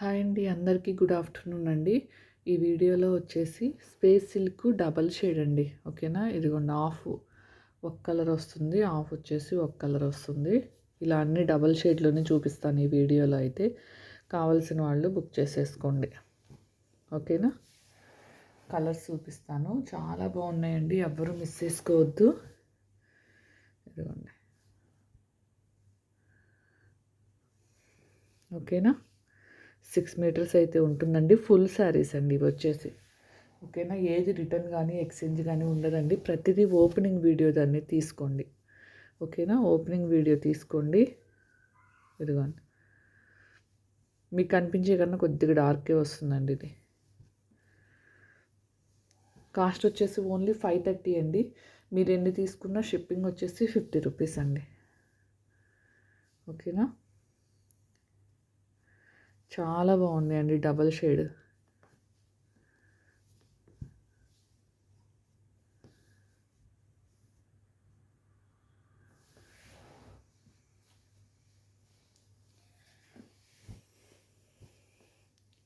Hi అండి, అందరికీ good afternoon అండి. ఈ వీడియోలో వచ్చేసి స్పేస్ సిల్క్ డబల్ షేడ్ అండి. ఓకేనా, ఇదిగోండి ఒక కలర్ వస్తుంది, హాఫ్ వచ్చేసి ఒక కలర్ వస్తుంది. ఇలా అన్ని డబల్ షేడ్లోనే చూపిస్తాను ఈ వీడియోలో. అయితే కావాల్సిన వాళ్ళు బుక్ చేసేసుకోండి. ఓకేనా, కలర్స్ చూపిస్తాను, చాలా బాగున్నాయండి, ఎవ్వరూ మిస్ చేసుకోవద్దు. ఇదిగోండి. ఓకేనా, 6 మీటర్స్ అయితే ఉంటుందండి. ఫుల్ శారీస్ అండి ఇవి వచ్చేసి. ఓకేనా, ఏది రిటర్న్ కానీ ఎక్స్చేంజ్ కానీ ఉండదండి. ప్రతిదీ ఓపెనింగ్ వీడియో దాన్ని తీసుకోండి. ఓకేనా, ఓపెనింగ్ వీడియో తీసుకోండి. ఇదిగోండి, మీకు కనిపించే కన్నా కొద్దిగా డార్కే వస్తుందండి. ఇది కాస్ట్ వచ్చేసి ఓన్లీ 530 అండి. మీరు ఎన్ని తీసుకున్నా షిప్పింగ్ వచ్చేసి 50 రూపీస్ అండి. ఓకేనా, చాలా బాగున్నాయండి డబల్ షేడ్.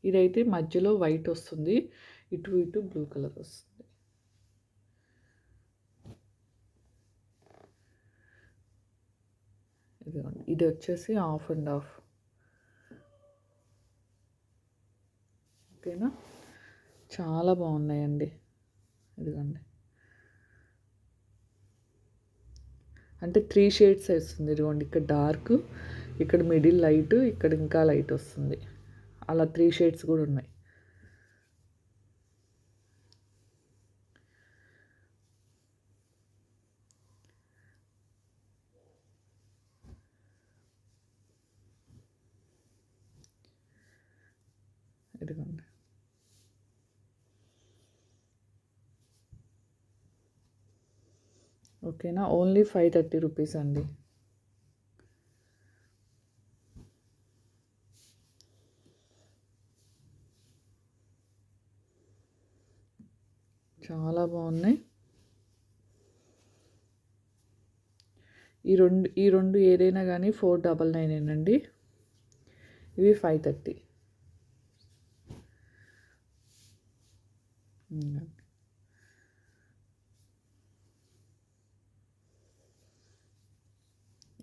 ఇదైతే మధ్యలో వైట్ వస్తుంది, ఇటు ఇటు బ్లూ కలర్ వస్తుంది. ఇదిగోండి, ఇది వచ్చేసి హాఫ్ అండ్ హాఫ్. ఓకేనా, చాలా బాగున్నాయండి. ఇదిగోండి, అంటే 3 షేడ్స్ వస్తుంది. ఇదిగోండి, ఇక్కడ డార్క్, ఇక్కడ మిడిల్ లైట్, ఇక్కడ ఇంకా లైట్ వస్తుంది. అలా 3 షేడ్స్ కూడా ఉన్నాయి. ఇదిగోండి, ఓకేనా, ఓన్లీ 530 రూపీస్ అండి. చాలా బాగున్నాయి. ఈ రెండు ఏదైనా కానీ 499 అండి. ఇవి 530.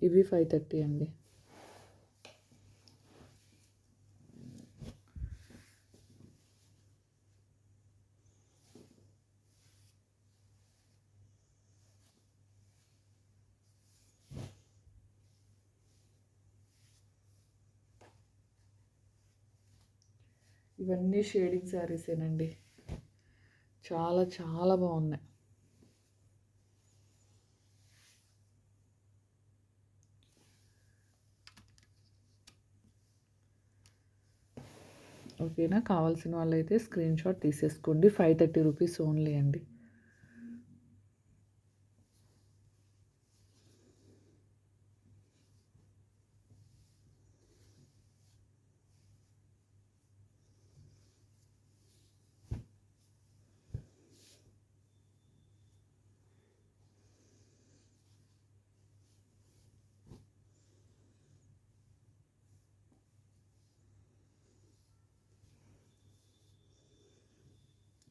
ఇవి 530 అండి. ఇవన్నీ షేడింగ్ శారీసేనండి, చాలా చాలా బాగున్నాయి. ఓకేనా, కావాల్సిన వాళ్ళైతే స్క్రీన్ షాట్ తీసేసుకోండి. 530 రూపీస్ ఓన్లీ అండి.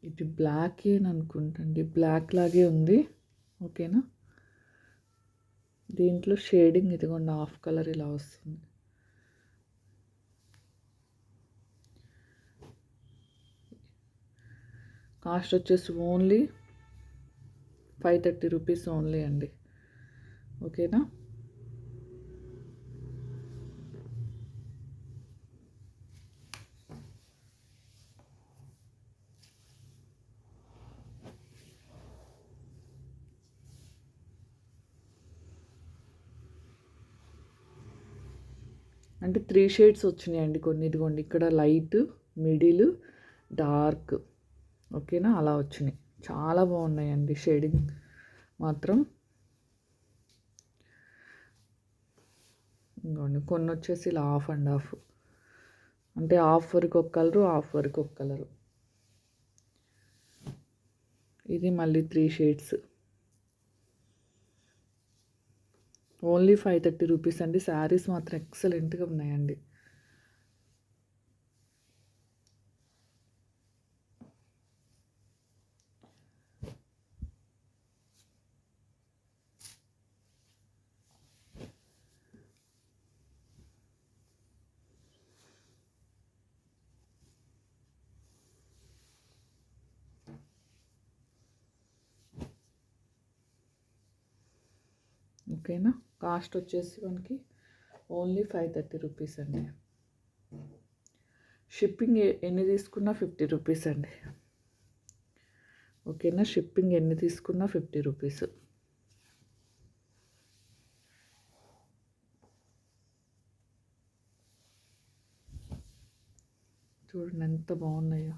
ఇది బ్లాక్ ఏని అనుకుంటండి, బ్లాక్ లాగే ఉంది. ఓకేనా, దీంట్లో షేడింగ్ ఇదిగోండి హాఫ్ కలర్ ఇలా వస్తుంది. కాస్ట్ వచ్చేసి ఓన్లీ 530 రూపీస్ ఓన్లీ అండి. ఓకేనా, అంటే 3 షేడ్స్ వచ్చినాయండి కొన్ని. ఇదిగోండి, ఇక్కడ లైట్, మిడిల్, డార్క్. ఓకేనా, అలా వచ్చినాయి. చాలా బాగున్నాయండి షేడింగ్ మాత్రం. ఇంకోండి, కొన్ని వచ్చేసి ఇలా హాఫ్ అండ్ హాఫ్, అంటే హాఫ్ వరకు ఒక కలరు, హాఫ్ వరకు ఒక కలరు. ఇది మళ్ళీ 3 షేడ్స్. ఓన్లీ 530 రూపీస్ అండి. శారీస్ మాత్రం ఎక్సలెంట్గా ఉన్నాయండి. ఓకేనా. కాస్ట్ వచ్చేసి మనకి ఓన్లీ 530 రూపీస్ అండి. షిప్పింగ్ ఎన్ని తీసుకున్నా 50 రూపీస్ అండి. ఓకేనా. షిప్పింగ్ ఎన్ని తీసుకున్నా 50 రూపీస్. చూడండి ఎంత బాగున్నాయో.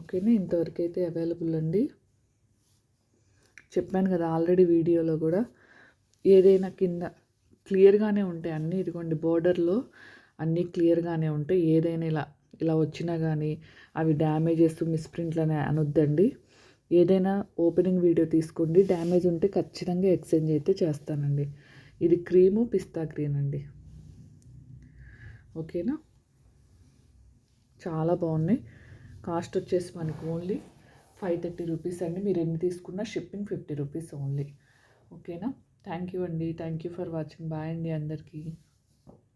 ఓకేనా. ఇంతవరకు అయితే అవైలబుల్ అండి. చెప్పాను కదా ఆల్రెడీ వీడియోలో కూడా, ఏదైనా కింద క్లియర్గానే ఉంటాయి అన్నీ. ఇదిగోండి బోర్డర్లో అన్నీ క్లియర్గానే ఉంటాయి. ఏదైనా ఇలా ఇలా వచ్చినా కానీ అవి డ్యామేజెస్ మిస్ప్రింట్లని అనొద్దండి. ఏదైనా ఓపెనింగ్ వీడియో తీసుకోండి, డ్యామేజ్ ఉంటే ఖచ్చితంగా ఎక్స్చేంజ్ అయితే చేస్తానండి. ఇది క్రీము పిస్తా గ్రీన్ అండి. ఓకేనా. చాలా బాగున్నాయి. కాస్ట్ వచ్చేసి మనకు ఓన్లీ 530 రూపీస్ అండి. మీరు ఎన్ని తీసుకున్నా షిప్పింగ్ 50 రూపీస్ ఓన్లీ. ఓకేనా. థ్యాంక్ యూ అండి. Thank you for watching. Bye అండి అందరికీ.